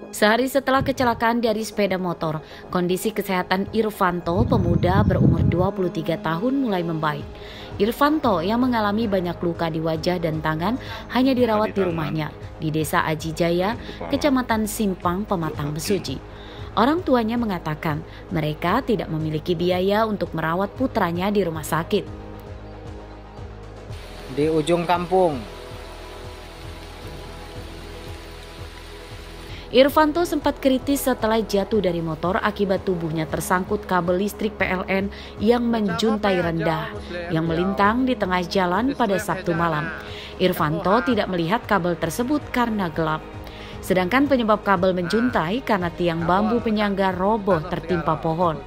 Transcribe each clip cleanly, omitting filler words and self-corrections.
Sehari setelah kecelakaan dari sepeda motor, kondisi kesehatan Irvanto, pemuda berumur 23 tahun mulai membaik. Irvanto yang mengalami banyak luka di wajah dan tangan hanya dirawat di rumahnya di Desa Aji Jaya, Kecamatan Simpang, Pematang, Mesuji. Orang tuanya mengatakan mereka tidak memiliki biaya untuk merawat putranya di rumah sakit. Di ujung kampung. Irvanto sempat kritis setelah jatuh dari motor akibat tubuhnya tersangkut kabel listrik PLN yang menjuntai rendah yang melintang di tengah jalan pada Sabtu malam. Irvanto tidak melihat kabel tersebut karena gelap. Sedangkan penyebab kabel menjuntai karena tiang bambu penyangga roboh tertimpa pohon.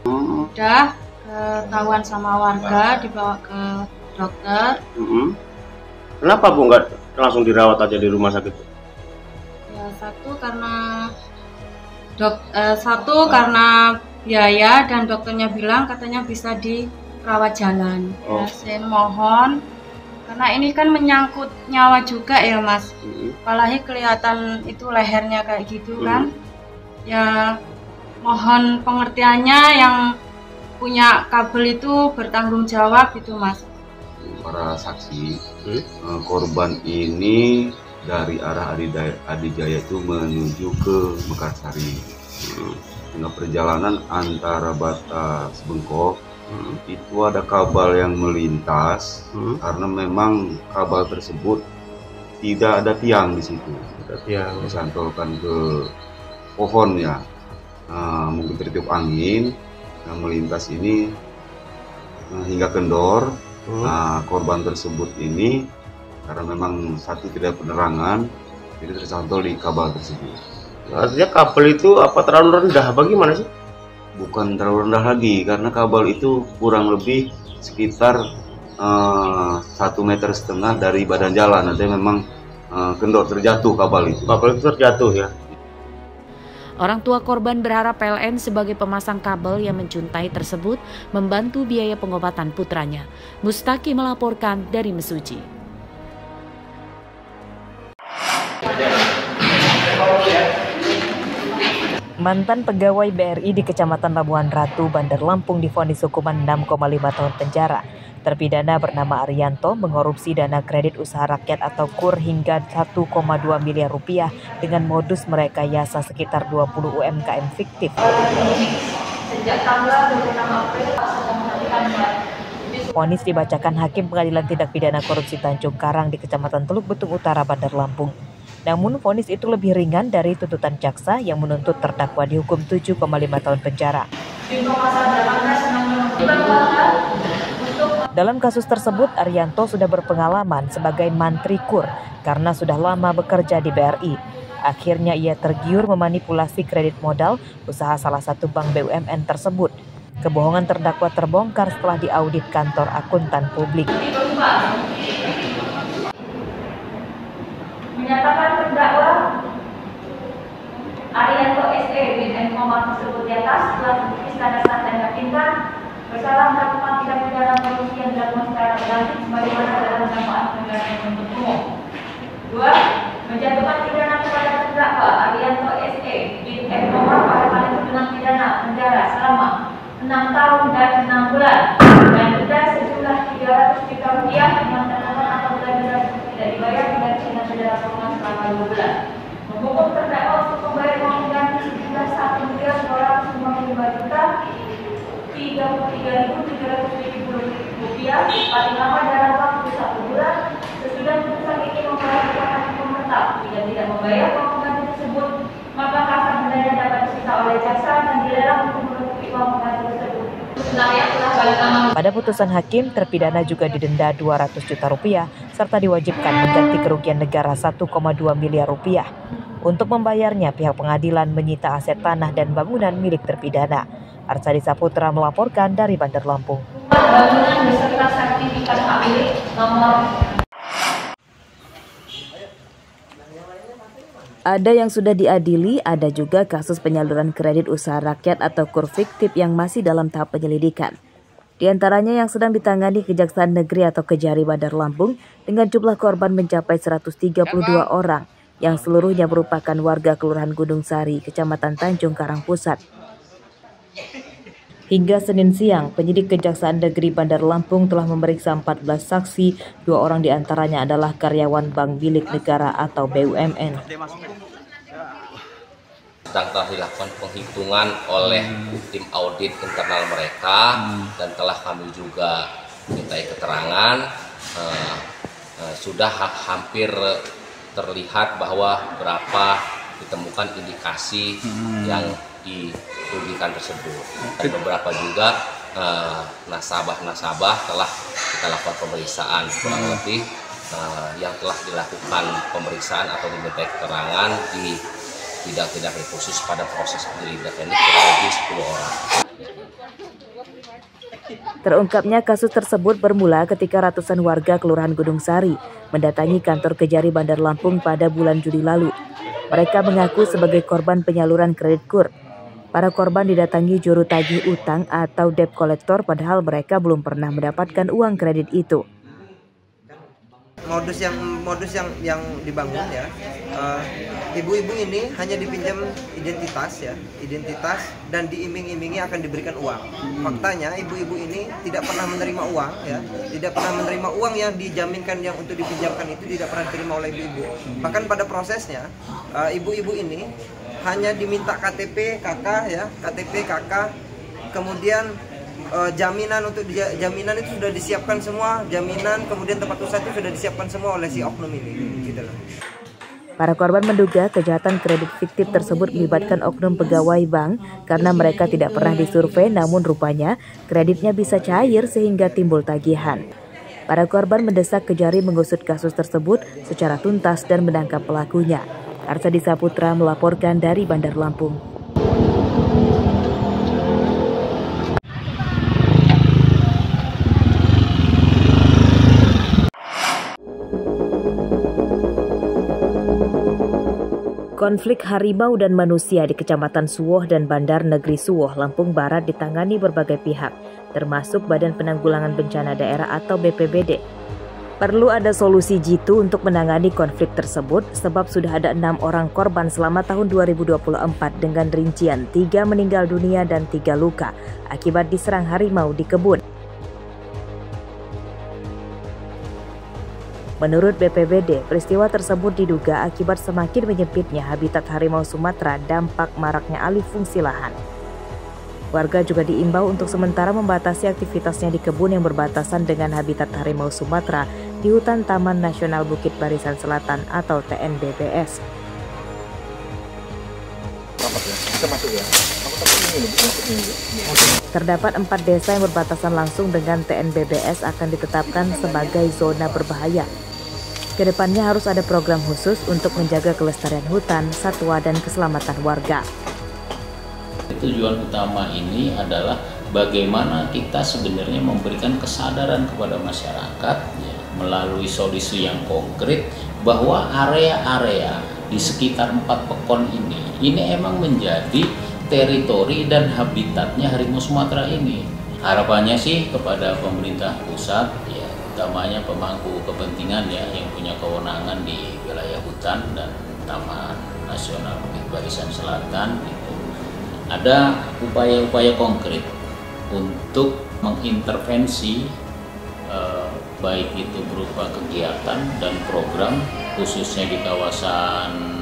Udah ketahuan sama warga, dibawa ke dokter. Kenapa Bu nggak langsung dirawat aja di rumah sakit? Ya satu karena biaya dan dokternya bilang katanya bisa dirawat jalan. Ya, saya mohon karena ini kan menyangkut nyawa juga ya Mas. Apalagi kelihatan itu lehernya kayak gitu kan. Ya mohon pengertiannya yang punya kabel itu bertanggung jawab gitu Mas. Para saksi, korban ini dari arah Adijaya itu menuju ke Mekarsari. Dengan perjalanan antara batas Bengkok itu ada kabel yang melintas karena memang kabel tersebut tidak ada tiang di situ. Disantolkan ke pohon ya, mungkin tertiup angin yang melintas ini hingga kendor. Nah, korban tersebut ini karena memang satu tidak penerangan, jadi tersantol di kabel tersebut. Artinya kabel itu apa terlalu rendah? Bagaimana sih? Bukan terlalu rendah lagi, karena kabel itu kurang lebih sekitar 1,5 meter dari badan jalan. Artinya memang kendor, terjatuh kabel itu. Kabel itu terjatuh ya. Orang tua korban berharap PLN sebagai pemasang kabel yang menjuntai tersebut membantu biaya pengobatan putranya. Mustaki melaporkan dari Mesuji. Mantan pegawai BRI di Kecamatan Labuhan Ratu, Bandar Lampung divonis hukuman 6,5 tahun penjara. Terpidana bernama Arianto mengorupsi dana kredit usaha rakyat atau KUR hingga 1,2 miliar rupiah dengan modus merekayasa sekitar 20 UMKM fiktif. Vonis dibacakan Hakim Pengadilan Tindak Pidana Korupsi Tanjung Karang di Kecamatan Teluk Betung Utara, Bandar Lampung. Namun vonis itu lebih ringan dari tuntutan jaksa yang menuntut terdakwa dihukum 7,5 tahun penjara. Dalam kasus tersebut, Arianto sudah berpengalaman sebagai mantri KUR karena sudah lama bekerja di BRI. Akhirnya ia tergiur memanipulasi kredit modal usaha salah satu bank BUMN tersebut. Kebohongan terdakwa terbongkar setelah diaudit kantor akuntan publik. Menyatakan terdakwa Arianto SE bin nomor tersebut di atas telah terbukti secara sah dan yakinkan bersalah melakukan tindak pidana korupsi yang dilakukan secara berlanjut sebagaimana dalam dakwaan pelanggaran penuntut umum. 2. Menjatuhkan pidana kepada terdakwa Arianto SE bin nomor pada paling dengan pidana penjara selama 6 tahun dan 6 bulan dan denda sejumlah 300 juta rupiah yang terdapat apabila denda tidak dibayar dengan pidana penjara kurungan selama 2 bulan. Menghukum terdakwa untuk membayar uang pengganti sejumlah 1.233.770 rupiah paling lama dalam waktu 1 bulan sesudah putusan ini membayar uang hukum tetap. Jika tidak membayar uang pengganti tersebut, maka harta bendanya dapat disita oleh jaksa dan dilarang untuk menutupi uang pengganti tersebut. Pada putusan hakim, terpidana juga didenda 200 juta rupiah serta diwajibkan mengganti kerugian negara 1,2 miliar rupiah. Untuk membayarnya, pihak pengadilan menyita aset tanah dan bangunan milik terpidana. Artsadi Saputra melaporkan dari Bandar Lampung. Bangunan beserta sertifikat hak milik nomor. Ada yang sudah diadili, ada juga kasus penyaluran kredit usaha rakyat atau KUR fiktif yang masih dalam tahap penyelidikan. Di antaranya yang sedang ditangani Kejaksaan Negeri atau Kejari Bandar Lampung dengan jumlah korban mencapai 132 orang yang seluruhnya merupakan warga Kelurahan Gunung Sari, Kecamatan Tanjung Karang Pusat. Hingga Senin siang, penyidik Kejaksaan Negeri Bandar Lampung telah memeriksa 14 saksi, 2 orang diantaranya adalah karyawan bank milik negara atau BUMN. Sedang telah dilakukan penghitungan oleh tim audit internal mereka dan telah kami juga mintai keterangan. Sudah hampir terlihat bahwa berapa ditemukan indikasi yang dirugikan tersebut. Dan beberapa juga nasabah-nasabah telah kita lakukan pemeriksaan, kurang lebih yang telah dilakukan pemeriksaan atau dimintai keterangan di bidang tindak khusus pada proses penyelidikan ini kurang lebih 10 orang. Terungkapnya kasus tersebut bermula ketika ratusan warga Kelurahan Gunung Sari mendatangi kantor Kejari Bandar Lampung pada bulan Juli lalu. Mereka mengaku sebagai korban penyaluran kredit KUR. Para korban didatangi juru tagih utang atau debt collector padahal mereka belum pernah mendapatkan uang kredit itu. Modus yang dibangun ya, ibu-ibu ini hanya dipinjam identitas dan diiming-imingi akan diberikan uang. Faktanya ibu-ibu ini tidak pernah menerima uang ya, tidak pernah menerima uang yang dijaminkan yang untuk dipinjamkan itu tidak pernah diterima oleh ibu-ibu. Bahkan pada prosesnya ibu-ibu ini hanya diminta KTP KK ya, KTP KK, kemudian jaminan itu sudah disiapkan semua, jaminan kemudian tempat usaha itu sudah disiapkan semua oleh si oknum ini gitu loh. Para korban menduga kejahatan kredit fiktif tersebut melibatkan oknum pegawai bank karena mereka tidak pernah disurvei, namun rupanya kreditnya bisa cair sehingga timbul tagihan. Para korban mendesak Kejari mengusut kasus tersebut secara tuntas dan menangkap pelakunya. Arsadi Saputra melaporkan dari Bandar Lampung. Konflik harimau dan manusia di Kecamatan Suwoh dan Bandar Negeri Suwoh, Lampung Barat ditangani berbagai pihak, termasuk Badan Penanggulangan Bencana Daerah atau BPBD. Perlu ada solusi jitu untuk menangani konflik tersebut sebab sudah ada 6 orang korban selama tahun 2024 dengan rincian 3 meninggal dunia dan 3 luka akibat diserang harimau di kebun. Menurut BPBD, peristiwa tersebut diduga akibat semakin menyempitnya habitat harimau Sumatera dampak maraknya alih fungsi lahan. Warga juga diimbau untuk sementara membatasi aktivitasnya di kebun yang berbatasan dengan habitat harimau Sumatera di Hutan Taman Nasional Bukit Barisan Selatan atau TNBBS. Terdapat 4 desa yang berbatasan langsung dengan TNBBS akan ditetapkan sebagai zona berbahaya. Kedepannya harus ada program khusus untuk menjaga kelestarian hutan, satwa, dan keselamatan warga. Tujuan utama ini adalah bagaimana kita sebenarnya memberikan kesadaran kepada masyarakat ya, melalui solusi yang konkret bahwa area-area di sekitar 4 pekon ini emang menjadi teritori dan habitatnya harimau Sumatera ini. Harapannya sih kepada pemerintah pusat ya, utamanya pemangku kepentingan ya yang punya kewenangan di wilayah hutan dan Taman Nasional Bukit Barisan Selatan itu ada upaya-upaya konkret untuk mengintervensi baik itu berupa kegiatan dan program khususnya di kawasan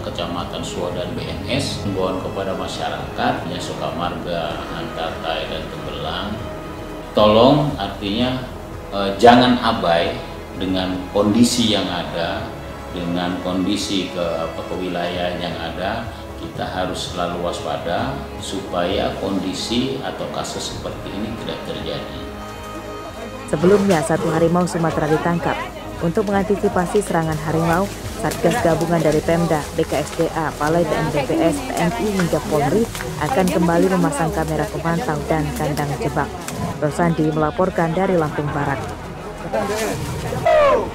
Kecamatan Suwoh dan BNS, himbauan kepada masyarakat ya Sukamarga, Antartai dan Tembelang, tolong artinya jangan abai dengan kondisi yang ada, dengan kondisi ke wilayah yang ada. Kita harus selalu waspada supaya kondisi atau kasus seperti ini tidak terjadi. Sebelumnya, 1 harimau Sumatera ditangkap. Untuk mengantisipasi serangan harimau, Satgas Gabungan dari Pemda, BKSDA, Balai BNPBS, TNI hingga Polri akan kembali memasang kamera pemantau dan kandang jebak. Rosandi melaporkan dari Lampung Barat. Oh,